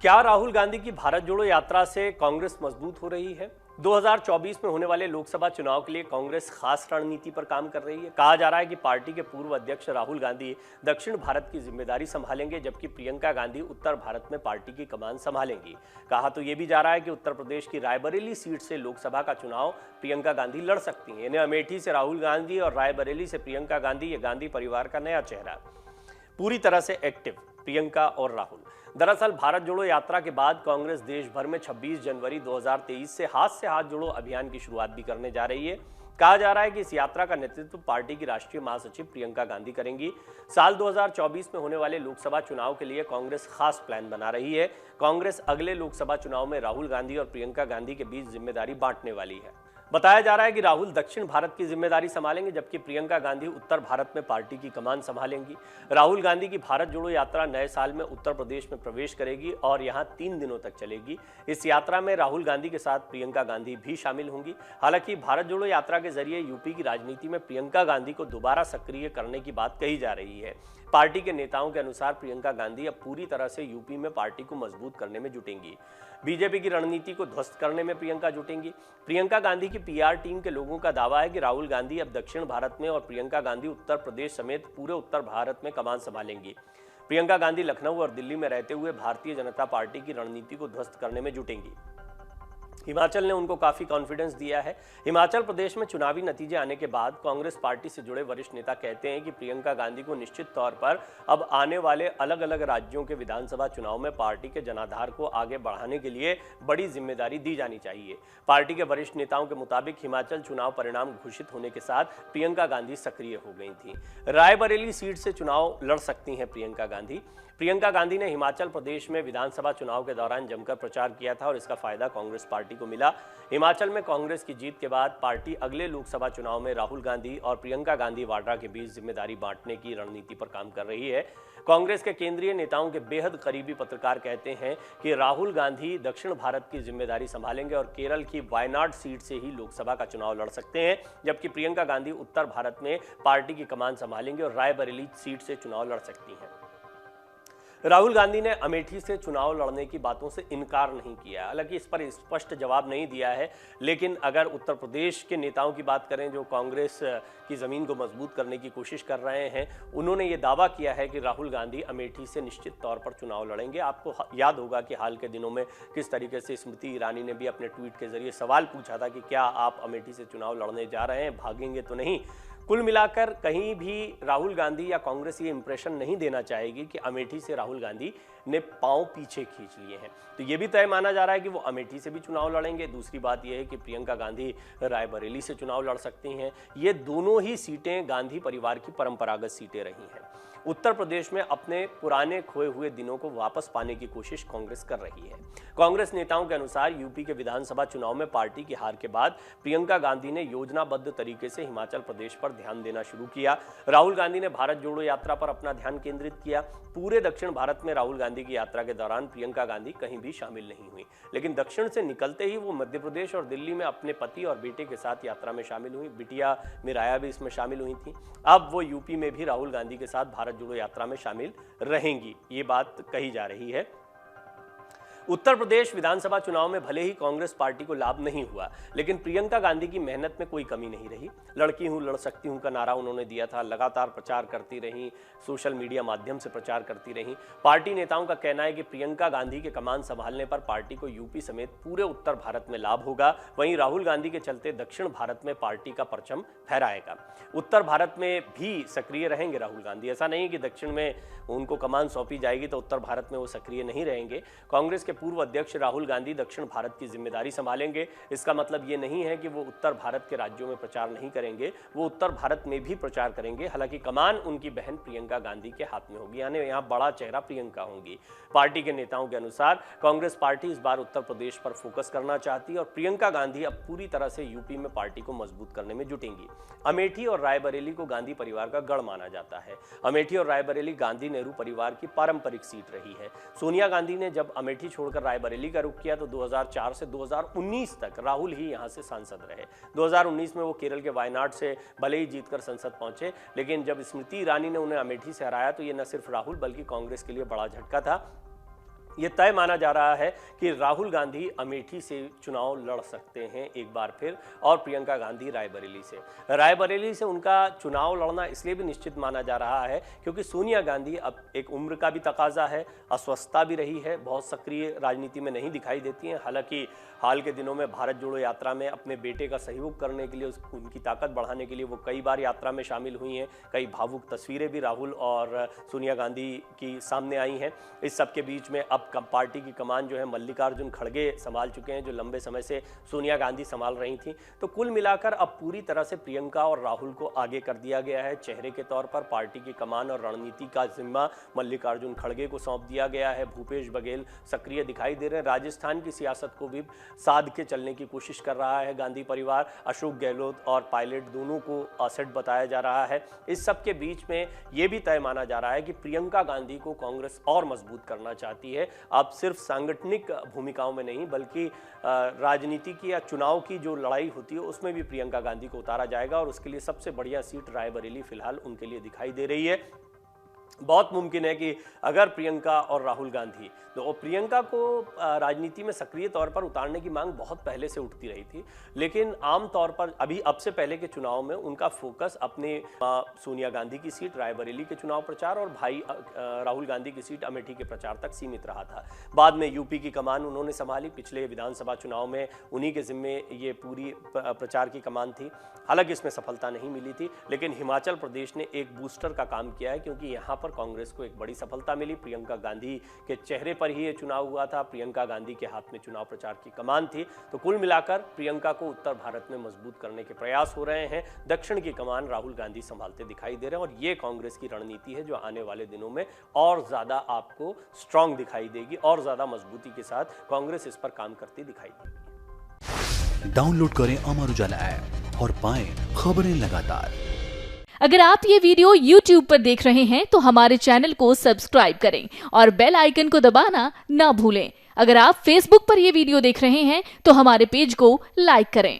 क्या राहुल गांधी की भारत जोड़ो यात्रा से कांग्रेस मजबूत हो रही है? 2024 में होने वाले लोकसभा चुनाव के लिए कांग्रेस खास रणनीति पर काम कर रही है। कहा जा रहा है कि पार्टी के पूर्व अध्यक्ष राहुल गांधी दक्षिण भारत की जिम्मेदारी संभालेंगे, जबकि प्रियंका गांधी उत्तर भारत में पार्टी की कमान संभालेंगी। कहा तो यह भी जा रहा है कि उत्तर प्रदेश की रायबरेली सीट से लोकसभा का चुनाव प्रियंका गांधी लड़ सकती हैं। इन्हें अमेठी से राहुल गांधी और रायबरेली से प्रियंका गांधी, ये गांधी परिवार का नया चेहरा, पूरी तरह से एक्टिव प्रियंका और राहुल। दरअसल भारत जोड़ो यात्रा के बाद कांग्रेस देश भर में 26 जनवरी 2023 से हाथ जोड़ो अभियान की शुरुआत भी करने जा रही है। कहा जा रहा है कि इस यात्रा का नेतृत्व पार्टी की राष्ट्रीय महासचिव प्रियंका गांधी करेंगी। साल 2024 में होने वाले लोकसभा चुनाव के लिए कांग्रेस खास प्लान बना रही है। कांग्रेस अगले लोकसभा चुनाव में राहुल गांधी और प्रियंका गांधी के बीच जिम्मेदारी बांटने वाली है। बताया जा रहा है कि राहुल दक्षिण भारत की जिम्मेदारी संभालेंगे, जबकि प्रियंका गांधी उत्तर भारत में पार्टी की कमान संभालेंगी। राहुल गांधी की भारत जोड़ो यात्रा नए साल में उत्तर प्रदेश में प्रवेश करेगी और यहां 3 दिनों तक चलेगी। इस यात्रा में राहुल गांधी के साथ प्रियंका गांधी भी शामिल होंगी। हालांकि भारत जोड़ो यात्रा के जरिए यूपी की राजनीति में प्रियंका गांधी को दोबारा सक्रिय करने की बात कही जा रही है। पार्टी के नेताओं के अनुसार प्रियंका गांधी अब पूरी तरह से यूपी में पार्टी को मजबूत करने में जुटेंगी। बीजेपी की रणनीति को ध्वस्त करने में प्रियंका जुटेंगी। प्रियंका गांधी की पीआर टीम के लोगों का दावा है कि राहुल गांधी अब दक्षिण भारत में और प्रियंका गांधी उत्तर प्रदेश समेत पूरे उत्तर भारत में कमान संभालेंगी। प्रियंका गांधी लखनऊ और दिल्ली में रहते हुए भारतीय जनता पार्टी की रणनीति को ध्वस्त करने में जुटेंगी। हिमाचल ने उनको काफी कॉन्फिडेंस दिया है। हिमाचल प्रदेश में चुनावी नतीजे आने के बाद कांग्रेस पार्टी से जुड़े वरिष्ठ नेता कहते हैं कि प्रियंका गांधी को निश्चित तौर पर अब आने वाले अलग अलग राज्यों के विधानसभा चुनाव में पार्टी के जनाधार को आगे बढ़ाने के लिए बड़ी जिम्मेदारी दी जानी चाहिए। पार्टी के वरिष्ठ नेताओं के मुताबिक हिमाचल चुनाव परिणाम घोषित होने के साथ प्रियंका गांधी सक्रिय हो गई थी। रायबरेली सीट से चुनाव लड़ सकती हैं प्रियंका गांधी। प्रियंका गांधी ने हिमाचल प्रदेश में विधानसभा चुनाव के दौरान जमकर प्रचार किया था और इसका फायदा कांग्रेस पार्टी को मिला। हिमाचल में कांग्रेस की जीत के बाद पार्टी अगले लोकसभा चुनाव में राहुल गांधी और प्रियंका गांधी वाड्रा के बीच जिम्मेदारी बांटने की रणनीति पर काम कर रही है। कांग्रेस के केंद्रीय नेताओं के बेहद करीबी पत्रकार कहते हैं कि राहुल गांधी दक्षिण भारत की जिम्मेदारी संभालेंगे और केरल की वायनाड सीट से ही लोकसभा का चुनाव लड़ सकते हैं, जबकि प्रियंका गांधी उत्तर भारत में पार्टी की कमान संभालेंगे और रायबरेली सीट से चुनाव लड़ सकती हैं। राहुल गांधी ने अमेठी से चुनाव लड़ने की बातों से इनकार नहीं किया। हालांकि इस पर स्पष्ट जवाब नहीं दिया है, लेकिन अगर उत्तर प्रदेश के नेताओं की बात करें जो कांग्रेस की ज़मीन को मजबूत करने की कोशिश कर रहे हैं, उन्होंने ये दावा किया है कि राहुल गांधी अमेठी से निश्चित तौर पर चुनाव लड़ेंगे। आपको याद होगा कि हाल के दिनों में किस तरीके से स्मृति ईरानी ने भी अपने ट्वीट के जरिए सवाल पूछा था कि क्या आप अमेठी से चुनाव लड़ने जा रहे हैं, भागेंगे तो नहीं। कुल मिलाकर कहीं भी राहुल गांधी या कांग्रेस ये इंप्रेशन नहीं देना चाहेगी कि अमेठी से राहुल गांधी ने पांव पीछे खींच लिए हैं। तो ये भी तय माना जा रहा है कि वो अमेठी से भी चुनाव लड़ेंगे। दूसरी बात यह है कि प्रियंका गांधी रायबरेली से चुनाव लड़ सकती हैं। ये दोनों ही सीटें गांधी परिवार की परंपरागत सीटें रही हैं। उत्तर प्रदेश में अपने पुराने खोए हुए दिनों को वापस पाने की कोशिश कांग्रेस कर रही है। कांग्रेस नेताओं के अनुसार यूपी के विधानसभा चुनाव में पार्टी की हार के बाद प्रियंका गांधी ने योजनाबद्ध तरीके से हिमाचल प्रदेश पर ध्यान देना शुरू किया। राहुल गांधी ने भारत जोड़ो यात्रा पर अपना ध्यान केंद्रित किया। पूरे दक्षिण भारत में राहुल गांधी की यात्रा के दौरान प्रियंका गांधी कहीं भी शामिल नहीं हुई, लेकिन दक्षिण से निकलते ही वो मध्य प्रदेश और दिल्ली में अपने पति और बेटे के साथ यात्रा में शामिल हुई। बिटिया मिराया भी इसमें शामिल हुई थी। अब वो यूपी में भी राहुल गांधी के साथ भारत जोड़ो यात्रा में शामिल रहेंगी, ये बात कही जा रही है। उत्तर प्रदेश विधानसभा चुनाव में भले ही कांग्रेस पार्टी को लाभ नहीं हुआ, लेकिन प्रियंका गांधी की मेहनत में कोई कमी नहीं रही। लड़की हूं, लड़ सकती हूं का नारा उन्होंने दिया था। लगातार प्रचार करती रहीं, सोशल मीडिया माध्यम से प्रचार करती रहीं। पार्टी नेताओं का कहना है कि प्रियंका गांधी के कमान संभालने पर पार्टी को यूपी समेत पूरे उत्तर भारत में लाभ होगा। वहीं राहुल गांधी के चलते दक्षिण भारत में पार्टी का परचम फहराएगा। उत्तर भारत में भी सक्रिय रहेंगे राहुल गांधी। ऐसा नहीं कि दक्षिण में उनको कमान सौंपी जाएगी तो उत्तर भारत में वो सक्रिय नहीं रहेंगे। कांग्रेस के पूर्व अध्यक्ष राहुल गांधी दक्षिण भारत की जिम्मेदारी संभालेंगे। इसका मतलब ये नहीं है कि वो उत्तर भारत के राज्यों में प्रचार नहीं करेंगे, वो उत्तर भारत में भी प्रचार करेंगे। हालांकि कमान उनकी बहन प्रियंका गांधी के हाथ में होगी, यानी यहाँ बड़ा चेहरा प्रियंका होंगी। पार्टी के नेताओं के अनुसार कांग्रेस पार्टी इस बार उत्तर प्रदेश पर फोकस करना चाहती है और प्रियंका गांधी अब पूरी तरह से यूपी में पार्टी को मजबूत करने में जुटेंगी। अमेठी और रायबरेली को गांधी परिवार का गढ़ माना जाता है। अमेठी और रायबरेली गांधी नेहरू परिवार की पारंपरिक सीट रही है। सोनिया गांधी ने जब अमेठी छोड़कर रायबरेली का रुख किया तो 2004 से 2019 तक राहुल ही यहां से सांसद रहे। 2019 में वो केरल के वायनाड से भले ही जीतकर संसद पहुंचे, लेकिन जब स्मृति ईरानी ने उन्हें अमेठी से हराया तो ये न सिर्फ राहुल बल्कि कांग्रेस के लिए बड़ा झटका था। ये तय माना जा रहा है कि राहुल गांधी अमेठी से चुनाव लड़ सकते हैं एक बार फिर, और प्रियंका गांधी रायबरेली से उनका चुनाव लड़ना इसलिए भी निश्चित माना जा रहा है क्योंकि सोनिया गांधी अब एक उम्र का भी तकाजा है, अस्वस्थता भी रही है, बहुत सक्रिय राजनीति में नहीं दिखाई देती हैं। हालांकि हाल के दिनों में भारत जोड़ो यात्रा में अपने बेटे का सहयोग करने के लिए, उनकी ताकत बढ़ाने के लिए वो कई बार यात्रा में शामिल हुई हैं। कई भावुक तस्वीरें भी राहुल और सोनिया गांधी की सामने आई हैं। इस सब के बीच में अब पार्टी की कमान जो है मल्लिकार्जुन खड़गे संभाल चुके हैं, जो लंबे समय से सोनिया गांधी संभाल रही थी। तो कुल मिलाकर अब पूरी तरह से प्रियंका और राहुल को आगे कर दिया गया है। चेहरे के तौर पर पार्टी की कमान और रणनीति का जिम्मा मल्लिकार्जुन खड़गे को सौंप दिया गया है। भूपेश बघेल सक्रिय दिखाई दे रहे हैं। राजस्थान की सियासत को भी साध के चलने की कोशिश कर रहा है गांधी परिवार। अशोक गहलोत और पायलट दोनों को असेट बताया जा रहा है। इस सब के बीच में यह भी तय माना जा रहा है कि प्रियंका गांधी को कांग्रेस और मजबूत करना चाहती है। अब सिर्फ सांगठनिक भूमिकाओं में नहीं बल्कि राजनीति की या चुनाव की जो लड़ाई होती है उसमें भी प्रियंका गांधी को उतारा जाएगा, और उसके लिए सबसे बढ़िया सीट रायबरेली फिलहाल उनके लिए दिखाई दे रही है। बहुत मुमकिन है कि अगर प्रियंका और राहुल गांधी, तो प्रियंका को राजनीति में सक्रिय तौर पर उतारने की मांग बहुत पहले से उठती रही थी, लेकिन आमतौर पर अभी अब से पहले के चुनाव में उनका फोकस अपने सोनिया गांधी की सीट रायबरेली के चुनाव प्रचार और भाई राहुल गांधी की सीट अमेठी के प्रचार तक सीमित रहा था। बाद में यूपी की कमान उन्होंने संभाली। पिछले विधानसभा चुनाव में उन्हीं के जिम्मे ये पूरी प्रचार की कमान थी। हालांकि इसमें सफलता नहीं मिली थी, लेकिन हिमाचल प्रदेश ने एक बूस्टर का काम किया है क्योंकि यहाँ पर कांग्रेस को एक बड़ी सफलता मिली। प्रियंका गांधी के चेहरे पर ही ये चुनाव हुआ था, प्रियंका गांधी के हाथ में चुनाव प्रचार की कमान थी। तो कुल मिलाकर प्रियंका को उत्तर भारत में मजबूत करने के प्रयास हो रहे हैं। दक्षिण की कमान राहुल गांधी संभालते दिखाई दे रहे हैं, और ये कांग्रेस की रणनीति है जो आने वाले दिनों में और ज्यादा आपको स्ट्रांग दिखाई देगी, और ज्यादा मजबूती के साथ कांग्रेस इस पर काम करती दिखाई देगी। डाउनलोड करें अमर उजाला ऐप और पाएं खबरें लगातार। अगर आप ये वीडियो YouTube पर देख रहे हैं तो हमारे चैनल को सब्सक्राइब करें और बेल आइकन को दबाना ना भूलें। अगर आप Facebook पर ये वीडियो देख रहे हैं तो हमारे पेज को लाइक करें।